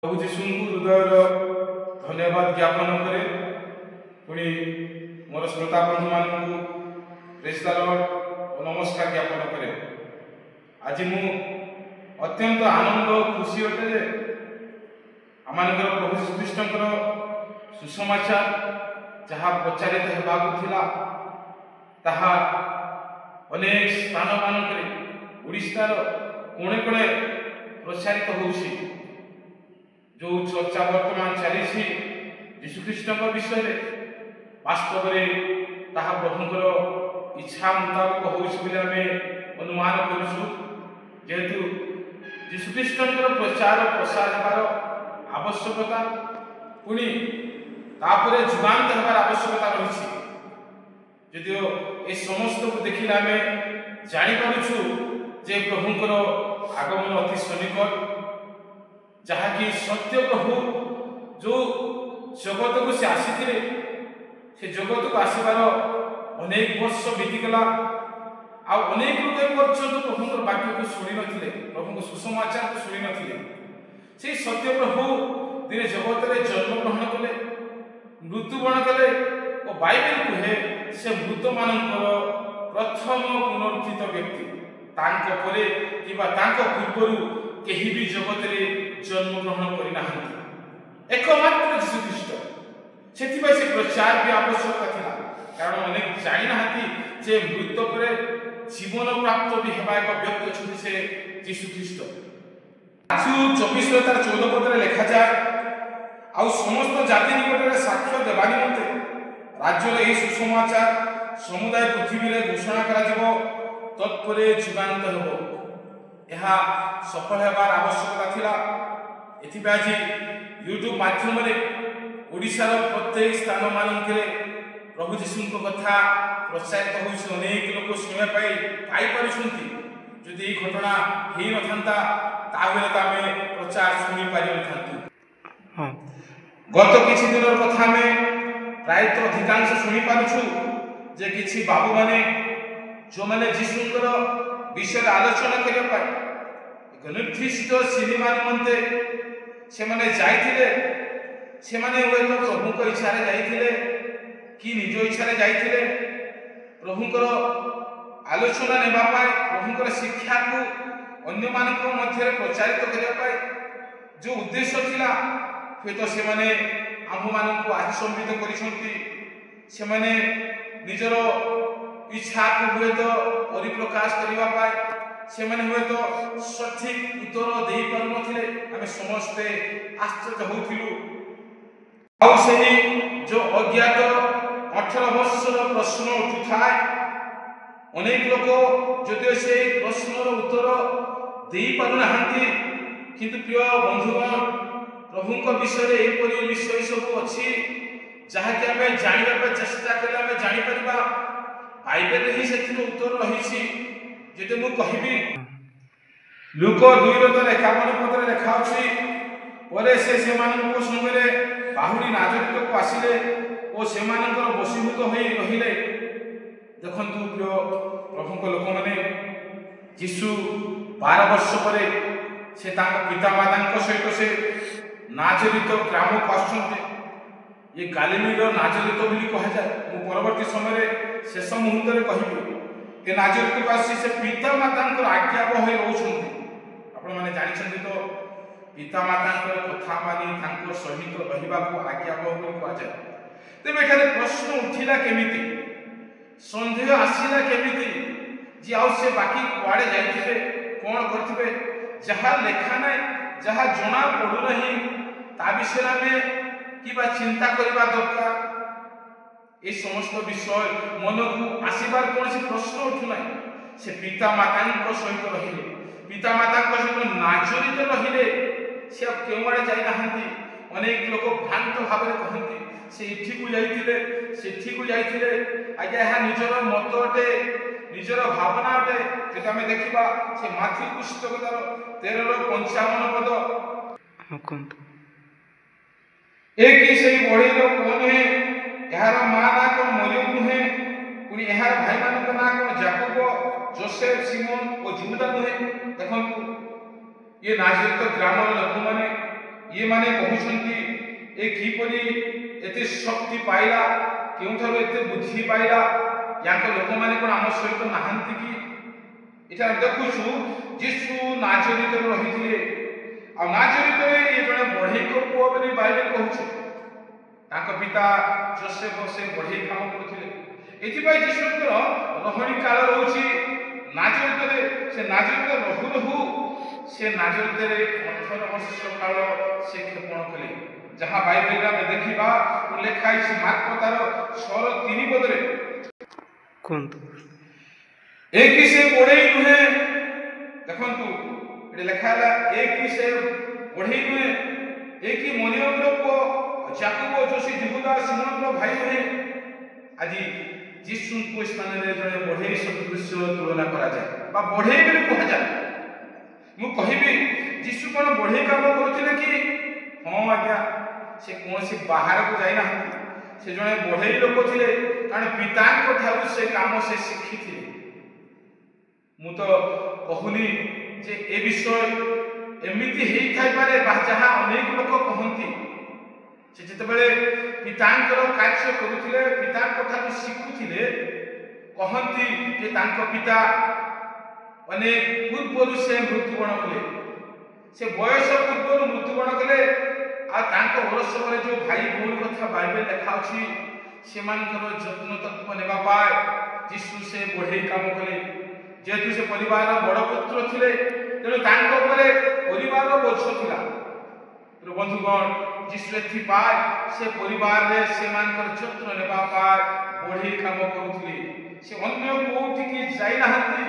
प्रभु जीशु हृदयर धन्यवाद ज्ञापन करे पुणी मोर श्रोता बंधु मानू प्रेज द लॉर्ड और नमस्कार ज्ञापन करे। आज मु अत्यंत आनंद खुशी अटे जे आमानकर प्रभु जीशु ख्रीष्टर सुसमाचार जहाँ प्रचारित होगा ताहा अनेक स्थान मानक ओडिशार कोणे कोणे प्रचारित होउछि। जो चर्चा वर्तमान चली जीशुख्रीष्ट विषय वास्तव में ताहा प्रभुंर इच्छा मुताबक होमें अनुमान करूँ। जेहेतु जीशुख्रीष्ट प्रचार प्रसार होवार आवश्यकता पुणी तापर जुगान्त होवार आवश्यकता रही। जदिओ ए समस्त को देखिले आम जापु जे प्रभुंर आगमन अति सन्निकट, जहाँकि सत्य प्रभु जो जगत को से आसी से जगत को आसबार अनेक वर्ष बीतीगला अनेक लोग पर्यंत प्रभु वाक्य को शुणी नथिले, प्रभु सुसमाचार को शुणी नथिले। से सत्य प्रभु दिने जगत में जन्म ग्रहण कले, मृत्युवरण कले और बाइबल कहे से मृत मानकर प्रथम पुनरुत्थित व्यक्ति तांको परे किबा तांको पूर्वरु केही भी जगत में जन्म ग्रहण करना एकमात्र जीशुख्रीष्ट। से प्रचार भी आवश्यकता था, कारण अनेक जानी ना जे मृत्यु पर जीवन प्राप्त भी हेबा एक व्यक्ति अच्छे से जीशुख्रीष्ट। माथ्यू 24:14 पद लिखा जाए आ समस्त जाति निकट में साक्ष्य देवा निमंते राज्यर यह सुसमाचार समुदाय पृथ्वी में घोषणा करा तत्पर जुगान्त हो। यह सफल होबार आवश्यकता थिला। एथिबे आज यूट्यूब माध्यम ओडिशार प्रत्येक स्थान मानकरे प्रभु जीशु कथा प्रचारित होइछ। अनेक लोक शुणा पाई पारुछंती। जदि ये घटना हेई नथांता ताहेले तामे प्रचार शुणी पारि नथांतु। गत किछि दिनर कथा में प्रायतः अधिकांश शुणी पारुछु जे किछि बाबू माने जो माने जीशुंकर विषय आलोचना करबा पाई एक निर्दिष्ट सिनेमा निमंते से माने जाइथिले। से माने होय तो प्रभुंकर इच्छा रे जाइथिले कि निज इच्छा रे जाइथिले प्रभुंकर आलोचना नेबा पाई, प्रभुंकर शिक्षा को अन्य मानक मध्य प्रचारित करबा पाई जो उद्देश्य थिला हे तो से माने आम मानक आचंबित करिसंती। से माने निजर इच्छा को हुए तो परिप्रकाश करबा पाई से माने हुए तो सठिक उत्तर दे पार नथिले। आमे समस्ते आश्चर्य होउथिलु। आउ सही जो अज्ञात 18 वर्षर प्रश्न उठुथाय अनेक लोक जदिओ से प्रश्नर उत्तर दे पारु नाहंती, किंतु प्रिय बंधुगण प्रभुंक विषय एपरि विषय सब अछि जहाँकि आमे जानिबा चेष्टा कले आमे जानि परिबा। बाइबल ही सेथिर उत्तर रहिछि। जेते मु कहिबी लूक 2:51 पद लिखा अछि परे से मानक संगे बाहुरी नाजरिक को आसिले और से मानकर वशीभूत होई रहिले। देखंतु प्रिय प्रभुंक लोक माने यीशु 12 वर्ष परे से पिता माता सहित से नाजरित ग्राम को आसुंते। ये गालिलीर नाजरित बोली कहा जाए। मु परवर्ती समय शेष मुहूर्त में कहबी कि नाजरित को आसी से पिता माता आज्ञा बहे रोचंती। आपण माने जानिछंती तो पिता माता कथा मानी सहित रहिबा को आज्ञा बहे कहा जाए। तेबे एठारे प्रश्न उठिला केमिति, संदेह आसिला केमिति जे आउ से बाकी कुआडे जाइथिबे कोन करथिबे जहा लेखा नै जहा जणा पडु नहीं ता विषय में किबा चिंता करबा दरकार। ए समस्त विषय मन को आसीबार कौन प्रश्न उठुना। से पिता माता सहित रहिले, पिता माता सहित नाजरित रहिले। से केउआडे जाई नाहंती। अनेक लोक भ्रांत भाव में कहती से इठी को जाइथिले सेठी को जाइथिले। आज्ञा यह निजर मत अटे, निजर भावना अटे। जेटा में देखिबा से माथ्यू पुस्तकर 13:55 पद एक ही सही बढीर कोन है यार मां ना को मरियम नुहे पुनी यार भाई मान ना को याकूब जोसेफ सिमोन और यहूदा नुहे। देखंतु ये नाजरित ग्रामर लोक माने ये माने कहउछंती ए किपरि एते शक्ति पाइला केउठारो एते बुद्धि पाइला याक लोक माने कोन आम सहित नाहंती कि इटा देखुछु यीशु नाजरीत रहिथिले आ नाजरीत ये जने बढ़ई को पुओ बनी बाइबल कहउछ ताक पिता जोसेफ से बढ़ई काम करथिले एथि पई यीशुकर रहणी काल रहउछि नाजरीत से नाजरीत रहु रहु से नाजरीत 18 वर्ष काल से खेपण कले जहां बाइबल में देखिबा लेखा है मार्क तार 6:3 पदरे कोंतु एक ही से बढ़ई नुहे देखंतु एटे लेखा है एक ही से बढ़ई नुहे एक ही मरियम को याकूब जोशी यहूदा सिमोन रो भाई नुहे आज यीशु को स्थान रे जने बढ़ई सदृश तुलना करा जाय बा बढ़ई बेले कहा जाय मु कहिबी यीशु कोन बढ़ई काम करथिले कि हां आज्ञा से कौन से बाहर को जाई ना से जने बढ़ई लोक थिले कारण पिता को ठाउ से काम से शिखी थिले मु तो कहूनी जे ए विषय एमिति हेई थाई पारे जहां अनेक लोक कहंती से जते बेले पितांकर कार्य करूथिले पिता को ठाउ शिखुथिले कहंती जे तांको पिता अनेक पूर्वरु से मृत्युवरण कले से बयस पूर्वरु मृत्युवरण कले आ तांको वर्ष पर जो भाई भूल कथा बाइबल लिखा अछि से मानकर जत्न तत्व नेबा पाए यीशु से बढ़ई काम कले जेतु से परिवार बड़ पुत्र थिले तेनु तांको ऊपर परिवार बोझ थिला तो बंधुगण यीशु एथि पाए से परिवार रे से मानकर जत्न नेबा पाए बढ़ई काम करूथिले से अन्य कोठी की जाई नाहंती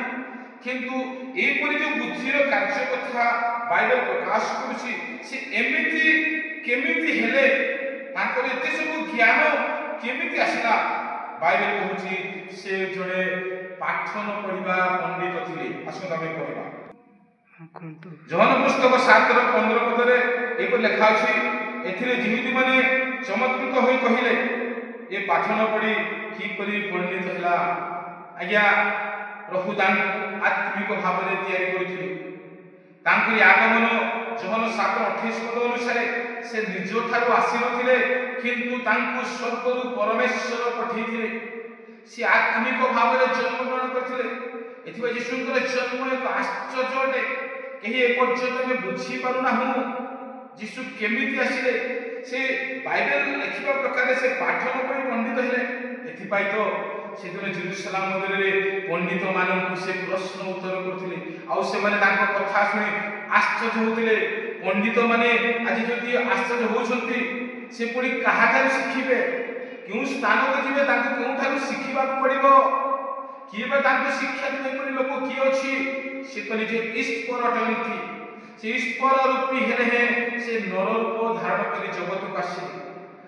किंतु ए परि जो बुद्धिर कार्य कथा बाइबल प्रकाश करूछि से एमिति केमिति हेले तांकर एते सब ज्ञान केमिति आसिला बाइबल कहूछि से जणे पाठन पढिबा पंडित थिले आसो आमे पढिबा कोंतु जहन पुस्तक 7:15 पदरे एको लेखा अछि एथिरे जिमिति माने चमत्कृत होई कहिले ए पाठन पढि की परि पंडित हला आज्ञा प्रभु दान आत्मिक भाव रे तयारी करिथिले तांकरी आगमन जहन 7:28 पद अनुसार से निज ठारू आसी नथिले किंतु तांकु स्वर्गरु परमेश्वर पठेइथिले से आत्मिक भाव रे जन्म ग्रहण करथिले एथिबा यीशुकर जन्म एक आश्चर्य अटे केही ए पर्यंत में बुझी पारु ना हूं यीशु केमिति आसिले से बाइबल लिखिबा प्रकार से पाठन परि पंडित हेले एथिपाई तो सेदिन जेरुसलाम मंदिर रे पंडित मानन से प्रश्न उत्तर करथिले आ से माने तांको कथा सुनि आश्चर्य होतिले पंडित माने आज जदि आश्चर्य होछंती से पुरी काहाठार शिखिबे क्यों स्थान को जिबे तांको कोठार शिखिबा पड़िबो किबे तांको शिक्षा देबे परि लोक की अछि से कनि जे ईश्वर अटंती से ईश्वर रूपी हेले हे से नर रूप धारण करि जगत को आसी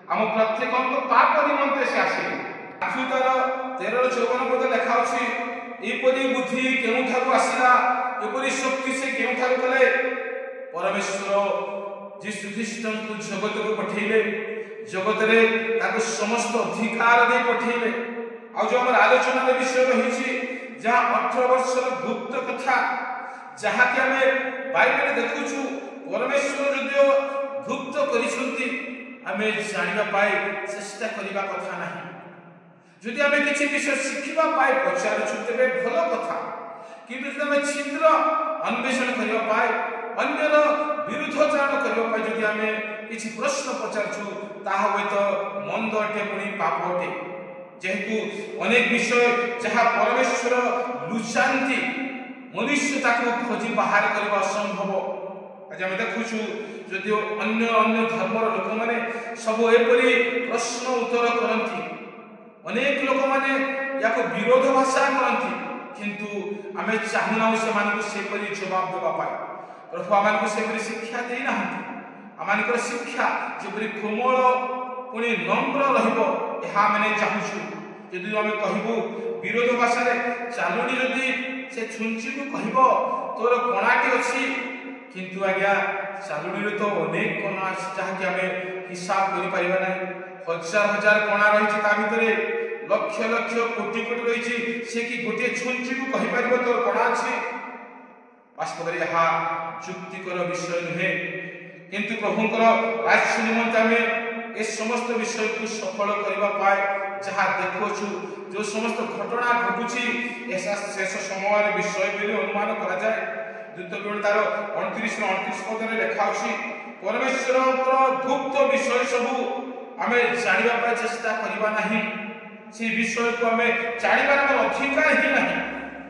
हम प्रत्येकक पाप निमंते से आसी आफुतर 13:54 पद लेखा अछि एपरि बुद्धि केउठारु आसिला एपरि शक्ति से केउठारु कले परमेश्वर यीशु ख्रीष्ट को जगत को पठेइले जगत रे ताको समस्त अधिकार दे पठेइले आ जो हमर आलोचना रे विषय रहिछि जहां 18 वर्षर गुप्त कथा जहां कि हमें बाइबल देखुछु परमेश्वर जदियो गुप्त करिसंती हमें जानिबा पाए चेष्टा करिबा कथा नाही जदि हमें किछि विषय शिखिबा पाए पचारछु तेबे भलो कथा किंतु जदि हमें छिद्र अन्वेषण करिबा पाए अन्यर विरुद्धाचरण करिबा पाए जदि हमें किछि प्रश्न पचारछु ताहा होय तो मंद अटे पुनी पाप अटे जेहेतु अनेक विषय जहां परमेश्वर लुचांती मनुष्य ताको खोजी बाहर करबा असंभव आज हम देखुछु जदियो अन्य अन्य धर्मर लोक माने सब एपरि प्रश्न उत्तर करंती अनेक लोक माने याको विरोध भाषा करंती किंतु आमे चाहुना से मानको सेपरि जवाब देबा पाए प्रभु आमानको सेपरि शिक्षा देई नाहंती आमानकर शिक्षा जेपरि कोमल पुनी नम्र रहिबो एहा माने चाहुछु यदि आमे कहबो विरोध भाषा रे चालुनी जदि से छुंची को कहबो तोर कोणाटी अछि किंतु आज्ञा चालुनी रे तो अनेक कोना अछि जहा कि आमे हिसाब करि परिबा नै हजार हजार कोना रहिछि ता भितरे लक्ष लक्ष कोटि कोटि रहिछि से कि गोटे छुंची को कहि परिबो तोर कोना अछि वास्तव रे हा जुक्तिकर विषय नहे किंतु प्रभुंकर राज्य निमंते आमे ए समस्त विषय को सफल करबा पाए जहाँ देखुछु जो समस्त घटना घटुची ऐसा शेष समय विषय बोली अनुमान करा जाए। द्वितीय विवरण तार 29 पद में लिखा अछि परमेश्वर गुप्त विषय सबू आमे जानिबा पाए चेष्टा करबा नहीं से विषय को आमे जानिबार अधिकार ही नहीं।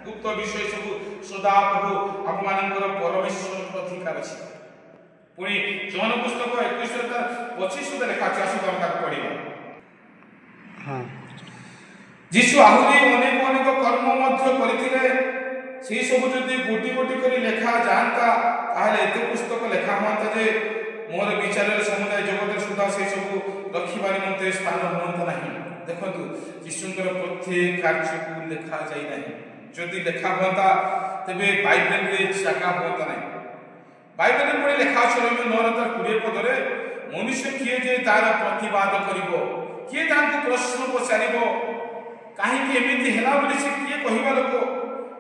गुप्त विषय सबू सदा प्रभु आप मानकर परमेश्वर अधिकार अछि। पुणी जॉन पुस्तक 21:25 लिखा अछि आसु हम ताक पढिबा। हाँ यीशु आहुरी अनेक अनेक कर्म मध्य करथिले से सब जदि गोटी गोटी करी लेखा जानता ताहले एते पुस्तक लेखा होता जे मोर विचार समुदाय जगत सुधा से सब रखिबा निमंते स्थान होता नहीं। देखंतु यीशुंकर प्रत्येक कार्य को लेखा जाई नहीं। जदि लेखा होता तबे बाइबल रे जगह होता नहीं। बाइबल रे पढि लेखा अछि रोमी 9:20 पदरे मनुष्य किए जे तार प्रतिवाद करिवो किए तांको प्रश्न पचारिवो काहे कि एमिति हेला बोली से किए कहिबा लोक।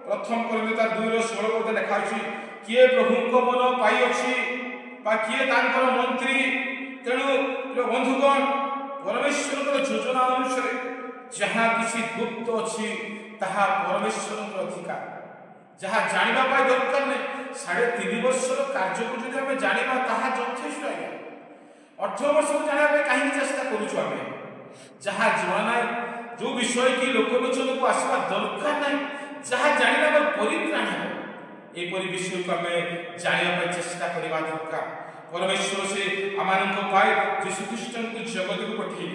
प्रथम कोरिन्थ 2:16 पद लेखा अछि किए प्रभुको मन पाई अछि बा किए तांकर मंत्री। तेणु बंधुगण परमेश्वर योजना अनुसार जहाँ किसी गुप्त अच्छी ताहा परमेश्वर अधिकार जहाँ जानिबा पाई दरकार नहीं। 3.5 वर्षर कार्य को जदि आमे जानिबा ताहा यथेष्ट आज्ञा 18 वर्ष को जानिबा कहीं चेष्टा करूछु आमे जहाँ जवाना जो विषय की लोकलोचन को आसवा दरकार नहीं जहाँ जानिबा परित्राण है एपरि विषय को आमे जानिबा चेष्टा करबा दरकार। परमेश्वर से आमानक पाए यीशु ख्रीष्ट को जगत को पठेई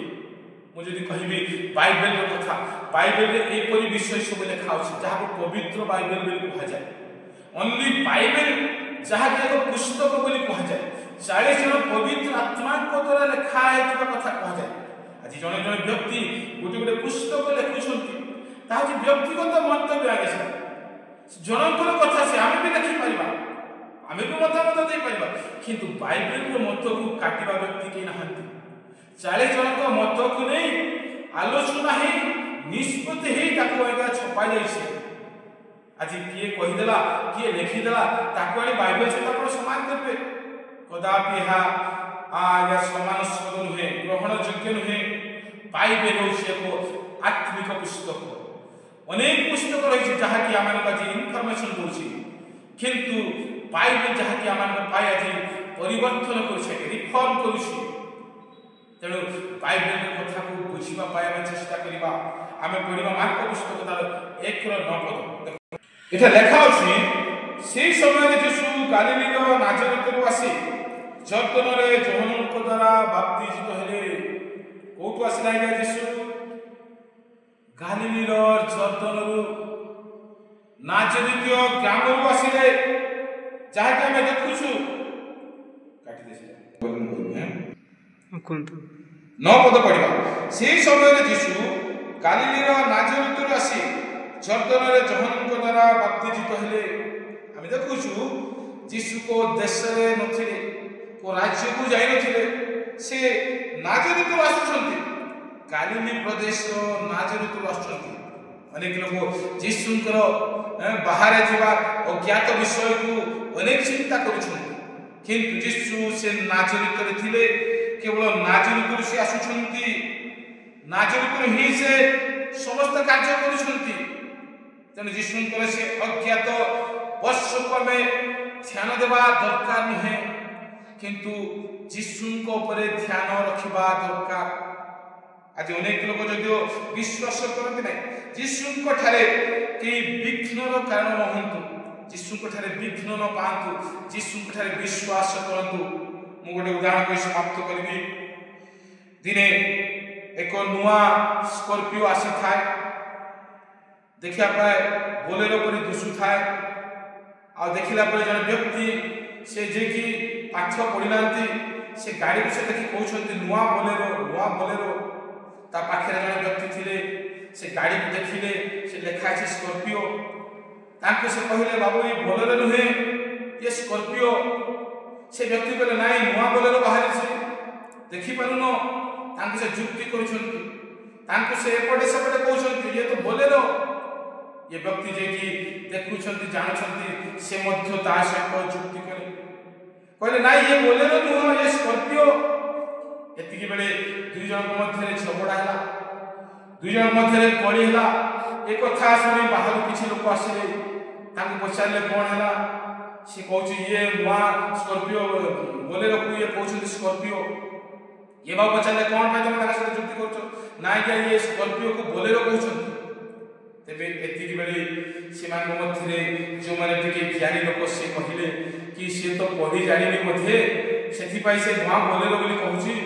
मु जदि कहबी बाइबल रो कथा बाइबल रे एपरि विषय सब लिखा अछि जहाँ को पवित्र बाइबल बोली कहा जाए। ओनली बाइबल जहाँ के एक पुस्तक बोली कहा जाए 40 जन पवित्र आत्मा को द्वारा लिखा है कथा कहा जाए। आज जने जने व्यक्ति गोटे गोटे पुस्तक लिखुछंती ता कि व्यक्तिगत मंतव्य आगे से जनकर कथा से आमे भी लिखि परिबा आमे भी मत दे परिबा किंतु बाइबल रो मत को काटिबा व्यक्ति के नहंती। 40 जन को मत को नहीं आलोचना है निष्पत्ति है ताको एगा छपा जाइছে। आज किए कहिदेला किए लिखिदेला ताको आनी बाइबल से आपण समान करबे कदापि हा आया समान सद नुहे ग्रहण योग्य नुहे। बाइबल होछि एक आत्मिक पुस्तक अनेक पुस्तक रही जहाँ कि आम आज इनफर्मेशन दूसरी किंतु बाइबल जहाँ कि आम पाई आज परिवर्तन कर रिफर्म करुच्छी। तेणु बाइबल कथा को बुझा पाइबा चेष्टा करवा आम पढ़ा मार्क पुस्तक तार 1:9 पद एटा लेखा अछि से समय यीशु गालील नाजरेत आसी जर्दन रे यूहन्ना द्वारा बाप्तिजित हेले। कोठु आसिला यीशु गालील जर्दन नाजरीय ग्राम रु आसिले जहाँ कि आम देखुछु काटी देसिला कोंतु 9 पद पढ़िबा। सेही समय यीशु गालील नाजरेत आसी जर्दन रे यूहन्ना द्वारा बाप्तिजित हेले। आम देखुछु यीशु को देश रे नथिले को राज्य को जाई नथिले से नाजरेत आसुछंती गालील प्रदेश नाजरेत आसुछंती। अनेक लोग यीशुंकर बाहर थिबा अज्ञात विषय को अनेक चिंता करुछंती किंतु यीशु से नाजरेत रे थिले केवल नाजरेत से आसुछंती नाजरेत ही से समस्त कार्य करुछंती। तेणु यीशुंकर से अज्ञात वर्ष को में ध्यान देवा दरकार नुहे किंतु यीशुंक ऊपर ध्यान रखिबा दरकार। आज अनेक लोग जदियो विश्वास करते नहीं यीशुंक ठारे कि विघ्नर कारण रहंतु यीशुंक ठारे विघ्न न पांतु यीशुंक ठारे विश्वास करंतु। मु गोटे उदाहरण कहि समाप्त करबी। दिने एक नुआ स्कॉर्पियो आसी थाए देखिया पाए बोलेरो परि दुसु थाए आ देखिला परे जन व्यक्ति से जे कि पाठ पढ़ी नांती से गाड़ी को से देखि कहउछंती नुआ बोलेरो ता पाखे जन व्यक्ति थिले से गाड़ी को देखिले से लेखा छै स्कॉर्पियो तांको से कहले बाबू ये बोलेरो नुहे ये स्कॉर्पियो। से व्यक्ति कहले नाई नुआ बोलेरो बाहर छै देखि पारुनो तांको से जुक्ति करूछंती तांको से एपटे सेपटे कहउछंती ये तो बोलेरो। ये व्यक्ति जे कि देखुछंती जानछंती से मध्य ता सहित जुक्ति करे कहले ना ये बोलेरो नुह ये स्कॉर्पियो एतिकी बेले दुई जन मध्य झगड़ा है दुई जन मध्य कड़ी है ए कथा शुणी बाहर किसी लोक आसिले पचारे कौन है सी कौच ये नुआ स्कॉर्पियो बोलेरो को ये कहते स्कॉर्पियो ये बाबू पचारे कौन पाई तुम सहित जुक्ति कर ना क्या ये स्कॉर्पियो को बोलेरो कहते तेरे एतिकी बेले से मध्य जो मैंने ज्ञानी लोक से कहले कि सी तो पढ़ी जानी मध्य से नुआ बोलेरो बोली कहूँ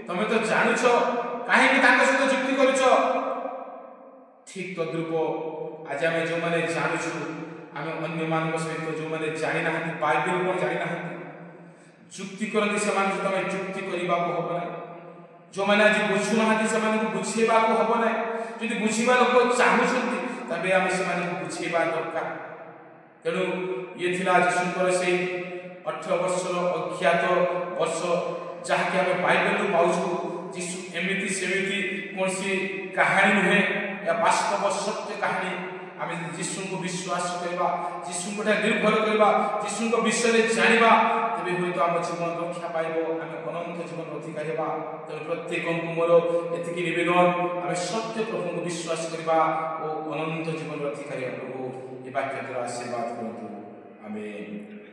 तमें तो जानुछ कहीं सहित जुक्ति करुच ठीक तद्रूप आज आम जो मैंने जानुछु आम अन्य मान सहित जो मैंने जानी ना बाइबल कौन जानी ना जुक्ति करती से तुम जुक्ति करने को हम ना जो मैंने आज बुझुना से बुझेबा को हम ना जो बुझा लोक चाहूँ तबे आम से बुझेबा दरकार तेणु ये जीशुकर से 18 वर्षर अज्ञात वर्ष जहाँकि आम बाइबल पाऊँ जीशु एमती सेमती कौन सी कहानी नुहे या वास्तव सत्य कहानी आम जीशु को विश्वास करवा जीशु को निर्भर करवा जीशु को विषय जाना तेज हूँ तो आम जीवन रक्षा पाइब आम अनंत जीवन अधिकारी होगा तेणु प्रत्येक मोर एति नवेदन आम सत्य प्रभु को विश्वास करवा और अनंत जीवन अधिकारी प्रभु ये वाक्य द्वारा आशीर्वाद करूँ आमेन।